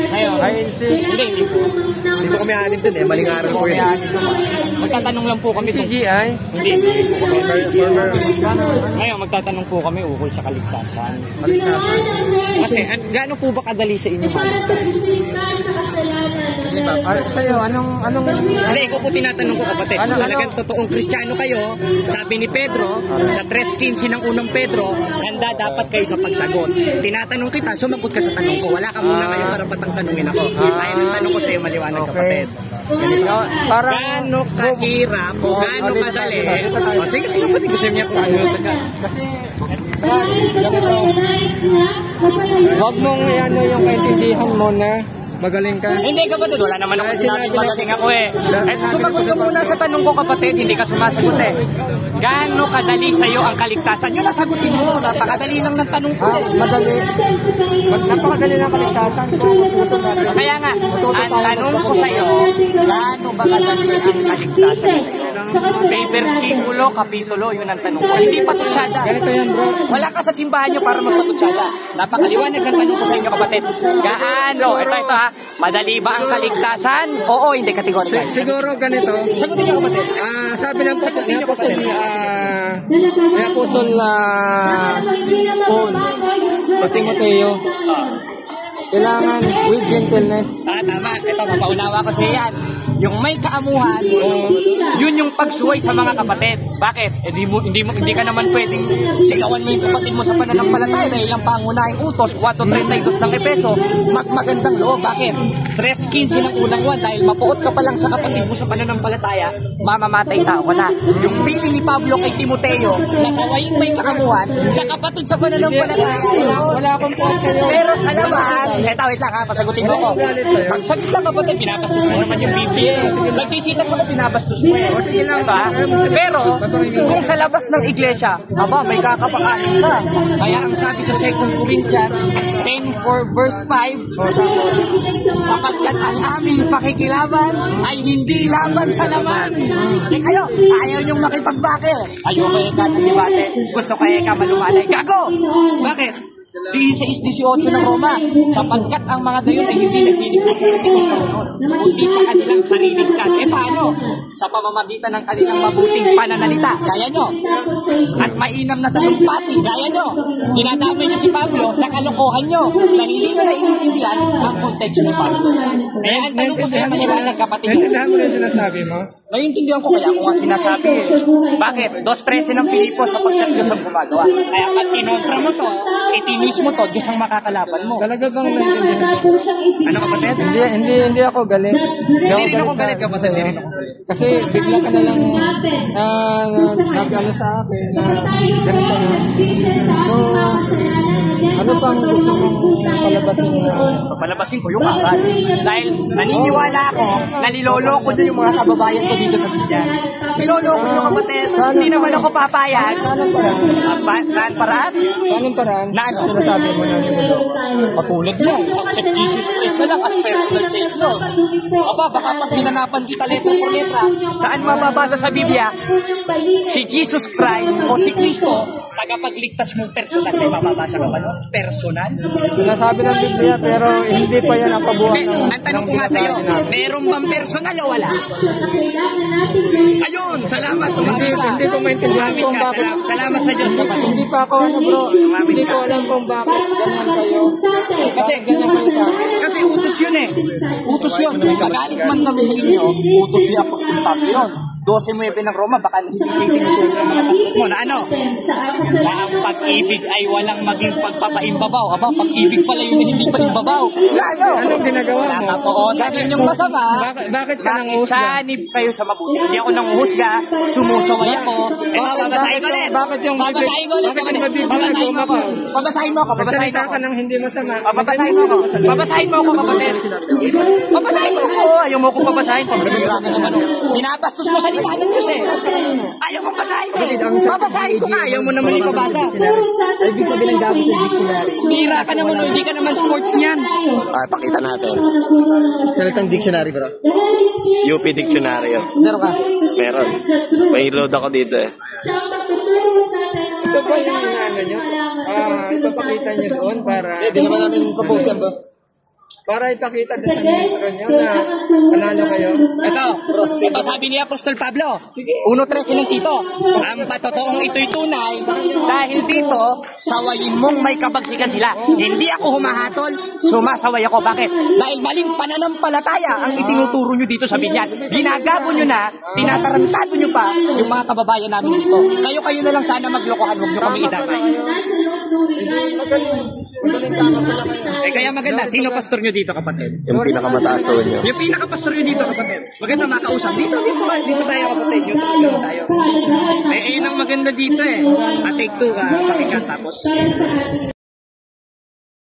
Ngayon, INC. Hindi po. Hindi po kami anim dun eh, maling aral po yun. Magtatanong lang po kami. CGI? Hindi po kami. Ngayon, magtatanong po kami ukol sa kaligtasan. Kasi, gaano po ba kadali sa inyo maligtas? Sa'yo, anong... Hindi, ikaw po tinatanong ko kapatid. Talagang totoong Kristiyano kayo, sabi ni Pedro, sa 3:15 ng unang Pedro, handa dapat kayo sa pagsagot. Tinatanong kita, sumagot ka sa tanong ko. Wala ka muna ngayong karapatang tanungin ako. Kaya ang tanong ko sa iyo maliwanag kapatid. Gaano kahirap o gaano kadali? O sige, sige po, gusto niya po. Kasi, huwag mong ano yung kaintindihan mo na magaling ka. Hindi kapatid, wala naman ako sinabi magaling ako eh. Sumagot ka muna sa tanong ko kapatid, hindi ka sumasagot eh. Gaano kadali sa iyo ang kaligtasan? Yun ang sagutin mo, napakadali lang ng tanong ko. Madali. Napakadali ng kaligtasan. Kaya nga, ang tanong ko sa iyo, gaano ba kadali ang kaligtasan sa iyo? May versikulo, kapitulo, yun ang tanong ko. Hindi patutsada. Ganito yan bro. Wala ka sa simbahan nyo para magpatutsada. Napakaliwanag ng tanong ko sa inyo kapatid. Gaano? Ito ha. Madali ba ang kaligtasan? Oo, hindi kategorikal. Siguro ganito. Sagutin niyo kapatid. Sabi ng Apostol Paul, pag si Mateo, kailangan with gentleness. Tama. Ito, mapaunawa ko sa yan. Yung may kaamuhan, yun yung pagsuway sa mga kapatid. Bakit? Hindi ka naman pwedeng sigawan mo yung kapatid mo sa pananampalataya dahil ang pangunahing utos, 4.32 ng Epeso, magmagandang loob. Bakit? 3:15 ng unang 1, dahil mapuot ka pa lang sa kapatid mo sa pananampalataya, mamamatay tao ka na. Yung pili ni Pablo kay Timoteo, nasawayin may kaamuhan sa kapatid sa pananampalataya. Wala akong puot sa'yo. Pero sa labas, wait lang ha, pasagutin mo ko. Pagsagit lang kapatid, pinapastos mo naman yung Biblia. Nagsisitas ako, pinabastos mo eh. Diba? Pero, kung sa labas ng iglesia, may kakapakanin ka. Kaya ang sabi sa 2 Corinthians 10:4 verse 5, sapagkat ang aming pakikilaban ay hindi laban sa laman. Kayo, ayaw niyong makipagbakil. Ayaw kayo ka ng debate. Gusto kayo ka malumalay. Gago! Bakit? 16:18 ng Roma, sapagkat ang mga gayon ay hindi naglilingkod sa Panginoon, kundi sa kanilang sariling tiyan. Paano? Sa pamamagitan ng kanilang mabuting pananalita, gaya nyo. At mainam na talumpati, gaya nyo. Dinadamay niyo si Pablo sa kalokohan nyo, na hindi nyo naiintindihan ang konteksto ni Pablo. Kaya ang tanong ko sa iyo, maliwanag kapatid. Naintindihan mo na yung sinasabi mo? Naiintindihan ko, kaya ako nga sinasabi eh. Bakit? 2:13 ng Pilipos, sapagkat Diyos ang gumagawa. Kaya pag kinontra mo to, itinis mo to, Diyos ang makakalaban mo. Talaga bang naiintindihan mo? Ano kapatid? Hindi ako galit. Hindi rin ako galit kapatid. Kasi bigla ka na lang nag-ano sa akin na ganito na. So, ano pang gusto mong palabasin na? Papalabasin ko yung akal. Dahil naniniwala ako na niloloko nyo yung mga kababayan ko dito sa Biblia. Niloloko nyo kapatid. Hindi naman ako papayag. Saan paraan? Anong paraan? Na ano? Sinasabi mo na niloloko? Patulad mo. Accept Jesus Christ na lang as personal Savior. Baka pag hinanapan kita letra por letra, saan mababasa sa Biblia? Si Jesus Christ o si Kristo, tagapagligtas mong personal. May mababasa ka ba no? Personal? Sinasabi ng Biblia pero hindi pa yan ang kabuuan ng ang tanong ko nga sa'yo, meron bang personal o wala? Ayun, salamat. Hindi ko maintindihan kung bakit. Salamat sa Diyos kapatid. Hindi pa ako bro. Hindi ko alam kung bakit ganyan kayo. Kasi ganyan kayo sa akin. Kasi utos yun eh. Utos yun. Kagalit man kami sa inyo, utos ni Apostol Pablo yun. 12:9 ng Roma, baka hindi tinutulong ng mga pastor mo na ano? Na ang pag-ibig ay walang maging pagpapaimbabaw. Pag-ibig pala yun hindi pa imbabaw. Ano? Anong ginagawa mo? Nakapootan yun yung masama. Bakit ka nang husga? Nakisanib kayo sa mabuti. Hindi ako nang husga. Sumusaway ako. Babasahin ko ulit. Babasahin ko ulit. Babasahin mo ako. Magsalita ka nang hindi masama. Babasahin mo ako. Babasahin mo ako kapatid. Babasahin mo ako. Ayaw mo akong babasahin. Pinapastos mo sa salita ng Diyos eh. Ayaw mo basahin ko. Babasahin ko nga. Ayaw mo naman ipabasa. Ibig sabihin ng gabi sa dictionary. Bira ka naman. Hindi ka naman sports niyan. Pakita natin. Salitang dictionary bro. UP Dictionary. Meron ka? Meron. May load ako dito eh. Ito ba yung ano nyo? ipapakita niyo doon para... Hindi naman namin propose yan, boss. Para ipakita doon sa ministro niyo na panalo kayo. Ito sabi ni Apostol Pablo, 1.13 ng Tito, ang patotoong ito'y tunay, dahil dito, sawayin mong may kabagsikan sila. Hindi ako humahatol, sumasaway ako. Bakit? Dahil maling pananampalataya ang itinuturo nyo dito sa binyan. Ginagago nyo na, tinatarantado nyo pa yung mga kababayan namin dito. Kayo na lang sana maglokohan, huwag nyo kami idamay. Eh kaya maganda, sino pastor nyo dito, kapatid? Yung pinakamataas doon nyo. Yung pinaka-pastor nyo dito, kapatid. Maganda makausap. Dito tayo, kapatid. Yung tayo. Eh, yun ang maganda dito eh. At take two ka, pakinggan tapos.